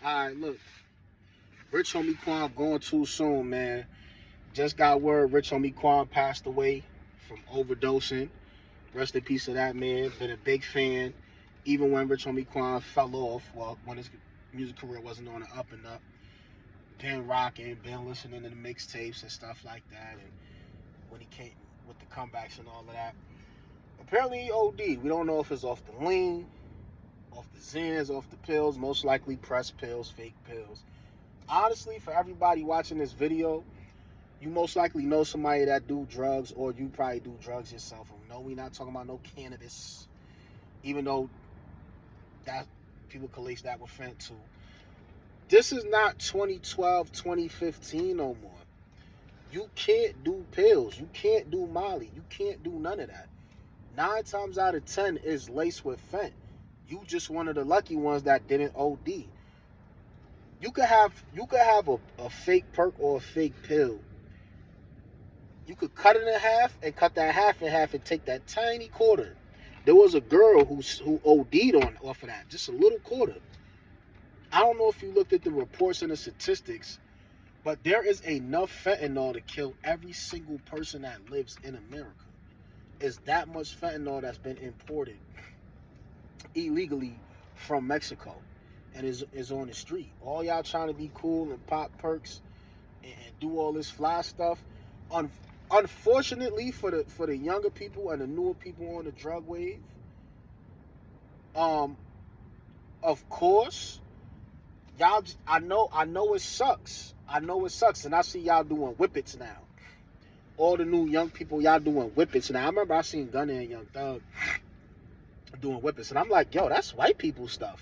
Alright, look. Rich homie Quan going too soon, man. Just got word Rich homie Quan passed away from overdosing. Rest in peace to that man. Been a big fan. Even when Rich homie Quan fell off, well, when his music career wasn't on the up and up. Been rocking, been listening to the mixtapes and stuff like that. And when he came with the comebacks and all of that. Apparently he OD'd. We don't know if it's off the lean, off the Zans, off the pills. Most likely pressed pills, fake pills. Honestly, for everybody watching this video, you most likely know somebody that do drugs, or you probably do drugs yourself. No, we're not talking about no cannabis, even though that people can lace that with fent too. This is not 2012, 2015 no more. You can't do pills. You can't do Molly. You can't do none of that. 9 times out of 10 is laced with fent. You just one of the lucky ones that didn't OD. You could have a fake perk or a fake pill. You could cut it in half and cut that half in half and take that tiny quarter. There was a girl who OD'd off of that, just a little quarter. I don't know if you looked at the reports and the statistics, but there is enough fentanyl to kill every single person that lives in America. It's that much fentanyl that's been imported illegally from Mexico and is on the street. All y'all trying to be cool and pop perks and do all this fly stuff. Unfortunately for the younger people and the newer people on the drug wave, of course, y'all. I know it sucks. I know it sucks, and I see y'all doing whippets now. All the new young people, y'all doing whippets now. I remember I seen Gunna and Young Thug doing whippets, and I'm like, yo, that's white people stuff.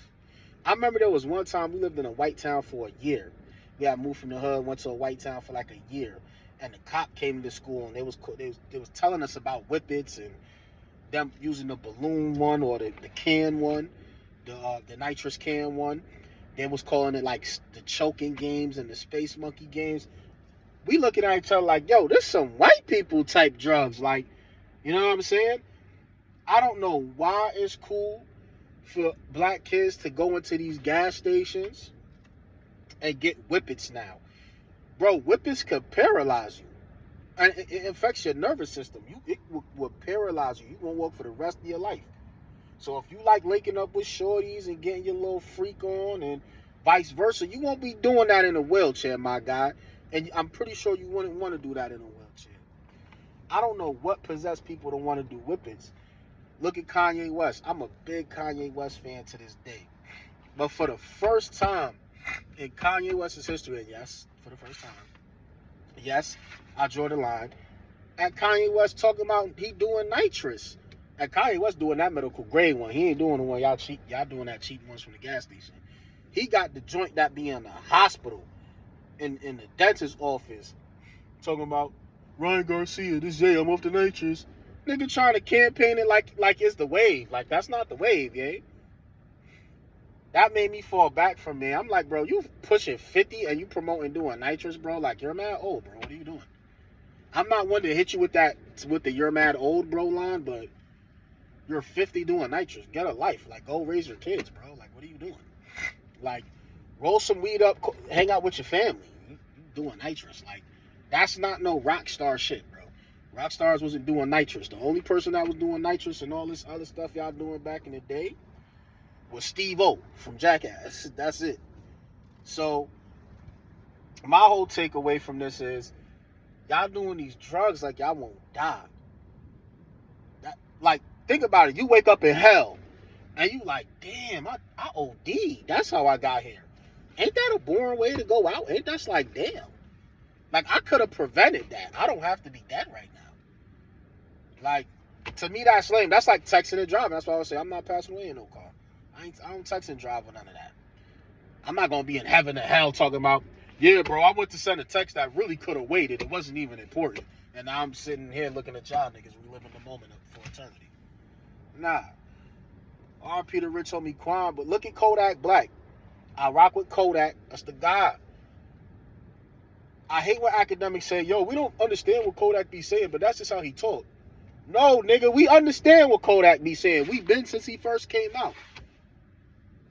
I remember there was one time we lived in a white town for a year. We had moved from the hood, went to a white town for like a year, and the cop came to school and they was telling us about whippets and them using the balloon one or the can one, the nitrous can one. They was calling it like the choking games and the space monkey games. We looking at each other like, yo, this some white people type drugs. Like, you know what I'm saying? I don't know why it's cool for black kids to go into these gas stations and get whippets now. Bro, whippets could paralyze you. And it affects your nervous system. It will paralyze you. You're going to walk for the rest of your life. So if you like linking up with shorties and getting your little freak on and vice versa, you won't be doing that in a wheelchair, my guy. And I'm pretty sure you wouldn't want to do that in a wheelchair. I don't know what possessed people to want to do whippets. Look at Kanye West. I'm a big Kanye West fan to this day. But for the first time in Kanye West's history, and yes, for the first time, yes, I draw the line. And Kanye West talking about he doing nitrous. And Kanye West doing that medical grade one. He ain't doing the one y'all doing that cheap ones from the gas station. He got the joint that be in the hospital, in the dentist's office, talking about Ryan Garcia, this day I'm off the nitrous. Nigga trying to campaign it like it's the wave. Like, that's not the wave, yeah? That made me fall back from me. I'm like, bro, you pushing 50 and you promoting doing nitrous, bro? Like, you're mad old, bro. What are you doing? I'm not one to hit you with the you're mad old, bro line, but you're 50 doing nitrous. Get a life. Like, go raise your kids, bro. Like, what are you doing? Like, roll some weed up, hang out with your family. You doing nitrous. Like, that's not no rock star shit, bro. Rock stars wasn't doing nitrous. The only person that was doing nitrous and all this other stuff y'all doing back in the day was Steve-O from Jackass. That's it. So, my whole takeaway from this is, y'all doing these drugs like y'all won't die. Like, think about it. You wake up in hell, and you like, damn, I OD'd. That's how I got here. Ain't that a boring way to go out? Ain't that like, damn. Like, I could have prevented that. I don't have to be dead right now. Like, to me, that's lame. That's like texting and driving. That's why I would say I'm not passing away in no car. I don't text and drive or none of that. I'm not going to be in heaven or hell talking about, yeah, bro, I went to send a text that really could have waited. It wasn't even important. And now I'm sitting here looking at y'all niggas reliving the moment for eternity. Nah. RP to Rich homie Quan, but look at Kodak Black. I rock with Kodak. That's the guy. I hate when academics say, yo, we don't understand what Kodak be saying, but that's just how he talk. No, nigga, we understand what Kodak be saying. We've been since he first came out.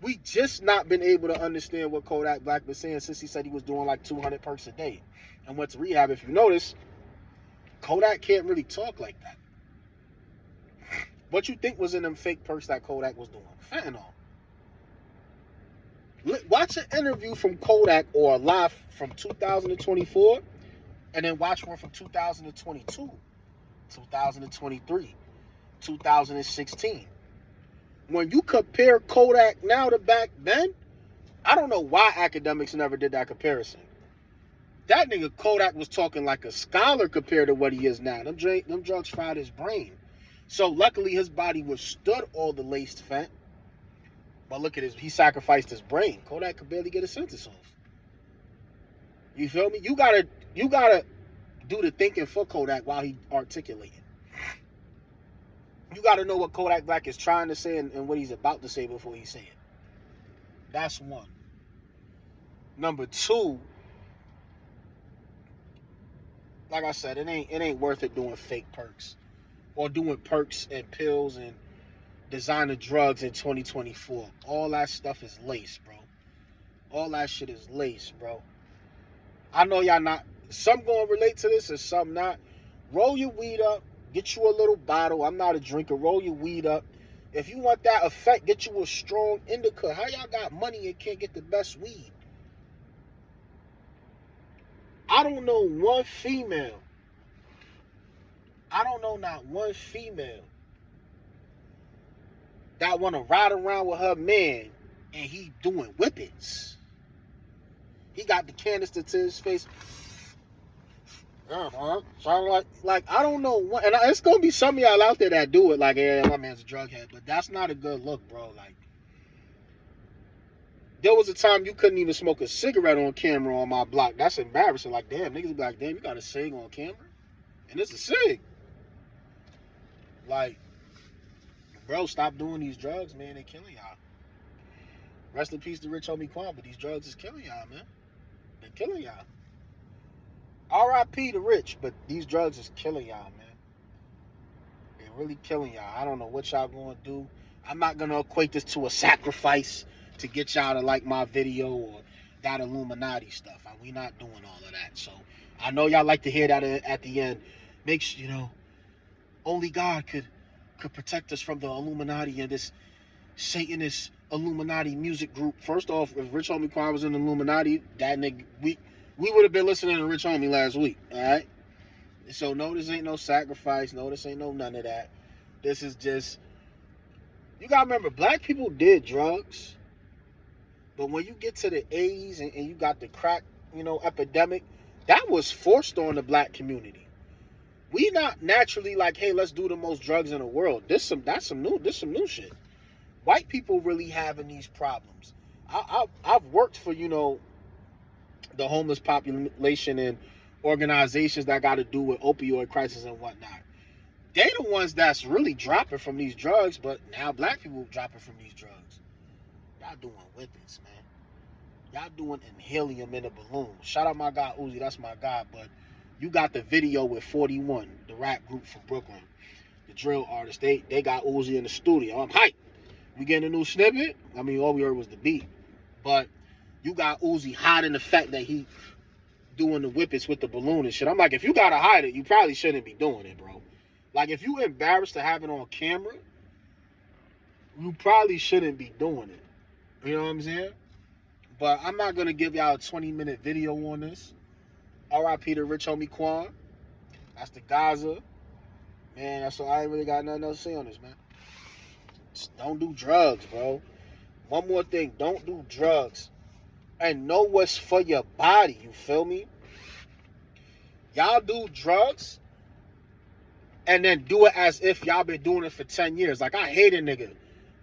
We just not been able to understand what Kodak Black was saying since he said he was doing like 200 perks a day and went to rehab. If you notice, Kodak can't really talk like that. What you think was in them fake perks that Kodak was doing? Fentanyl. Watch an interview from Kodak or a live from 2024, and then watch one from 2022, 2023, 2016. When you compare Kodak now to back then, I don't know why academics never did that comparison. That nigga Kodak was talking like a scholar compared to what he is now. Them drugs fried his brain. So luckily his body withstood all the laced fent. But look at he sacrificed his brain. Kodak could barely get a sentence off. You feel me? You gotta do the thinking for Kodak while he articulating. You gotta know what Kodak Black is trying to say and what he's about to say before he say it. That's one. Number two, like I said, it ain't worth it doing fake perks or doing perks and pills and designer drugs in 2024. All that stuff is lace, bro. All that shit is lace, bro. I know y'all not. Some gonna relate to this and some not. Roll your weed up. Get you a little bottle. I'm not a drinker. Roll your weed up. If you want that effect, get you a strong indica. How y'all got money and can't get the best weed? I don't know one female. I don't know not one female that want to ride around with her man and he doing whippets. He got the canister to his face. So like I don't know what, and it's gonna be some of y'all out there that do it. Like, yeah, my man's a drug head, but that's not a good look, bro. Like, there was a time you couldn't even smoke a cigarette on camera on my block. That's embarrassing. Like, damn, niggas be like, damn, you got a cig on camera, and it's a cig. Like, bro, stop doing these drugs, man. They killing y'all. Rest in peace to Rich Homie Quan, but these drugs is killing y'all, man. They're killing y'all. R.I.P. to Rich, but these drugs is killing y'all, man. They're really killing y'all. I don't know what y'all gonna do. I'm not gonna equate this to a sacrifice to get y'all to like my video or that Illuminati stuff. We not doing all of that. So I know y'all like to hear that at the end. Make sure, only God could protect us from the Illuminati and this Satanist Illuminati music group. First off, if Rich Homie Quan was in the Illuminati, that nigga, we would have been listening to Rich Homie last week, all right? So no, this ain't no sacrifice. No, this ain't no none of that. This is just, you gotta remember, black people did drugs, but when you get to the 80s and you got the crack, epidemic, that was forced on the black community. We not naturally like, hey, let's do the most drugs in the world. This some new shit. White people really having these problems. I've worked for, the homeless population and organizations that got to do with opioid crisis and whatnot. They the ones that's really dropping from these drugs, but now black people dropping from these drugs. Y'all doing whippets, man. Y'all doing inhalium in a balloon. Shout out my guy Uzi, that's my guy, but you got the video with 41, the rap group from Brooklyn, the drill artists. They got Uzi in the studio. I'm hyped. We getting a new snippet? I mean, all we heard was the beat. But you got Uzi hiding the fact that he doing the whippets with the balloon and shit. I'm like, if you gotta hide it, you probably shouldn't be doing it, bro. Like, if you embarrassed to have it on camera, you probably shouldn't be doing it. You know what I'm saying? But I'm not gonna give y'all a 20-minute video on this. R.I.P. to Rich Homie Quan. That's the Gaza. Man, that's all. I ain't really got nothing else to say on this, man. Just don't do drugs, bro. One more thing, don't do drugs. And know what's for your body, you feel me? Y'all do drugs and then do it as if y'all been doing it for 10 years. Like, I hate a nigga.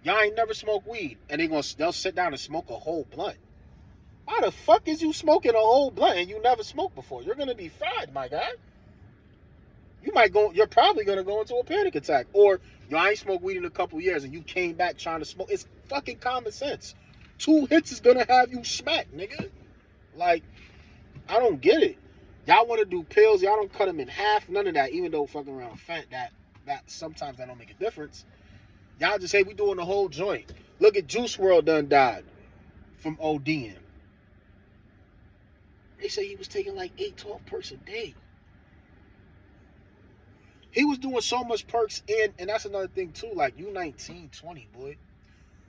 Y'all ain't never smoked weed. And they'll sit down and smoke a whole blunt. Why the fuck is you smoking a whole blunt and you never smoked before? You're gonna be fried, my guy. You're probably gonna go into a panic attack. Or I ain't smoked weed in a couple years and you came back trying to smoke. It's fucking common sense. 2 hits is gonna have you smacked, nigga. Like, I don't get it. Y'all want to do pills, y'all don't cut them in half, none of that. Even though fucking around fat, that sometimes that don't make a difference. Y'all just say we doing the whole joint. Look at Juice WRLD done died from ODing. They say he was taking like 8, 12 perks a day. He was doing so much perks and that's another thing too. Like you 19, 20, boy.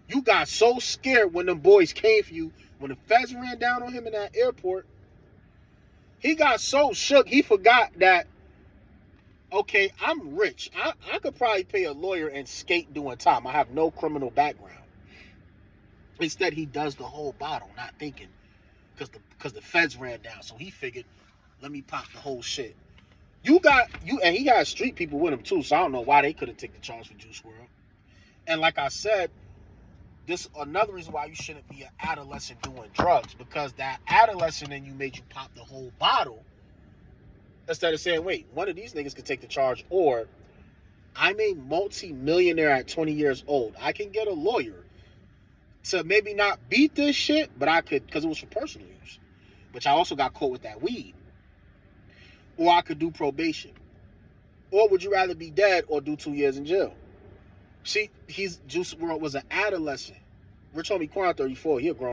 You got so scared when them boys came for you. When the feds ran down on him in that airport, he got so shook he forgot that, okay, I'm rich. I could probably pay a lawyer and skate doing time. I have no criminal background. Instead, he does the whole bottle, not thinking, because the feds ran down. So he figured, let me pop the whole shit. And he had street people with him too. So I don't know why they couldn't take the charge for Juice WRLD. And like I said, this another reason why you shouldn't be an adolescent doing drugs, because that adolescent in you made you pop the whole bottle instead of saying, wait, one of these niggas could take the charge, or I'm a multi-millionaire at 20 years old. I can get a lawyer to maybe not beat this shit, but I could, because it was for personal use. Which I also got caught with that weed. Or I could do probation. Or would you rather be dead or do 2 years in jail? See, Juice WRLD was an adolescent. Rich homie Quan 34, he a grown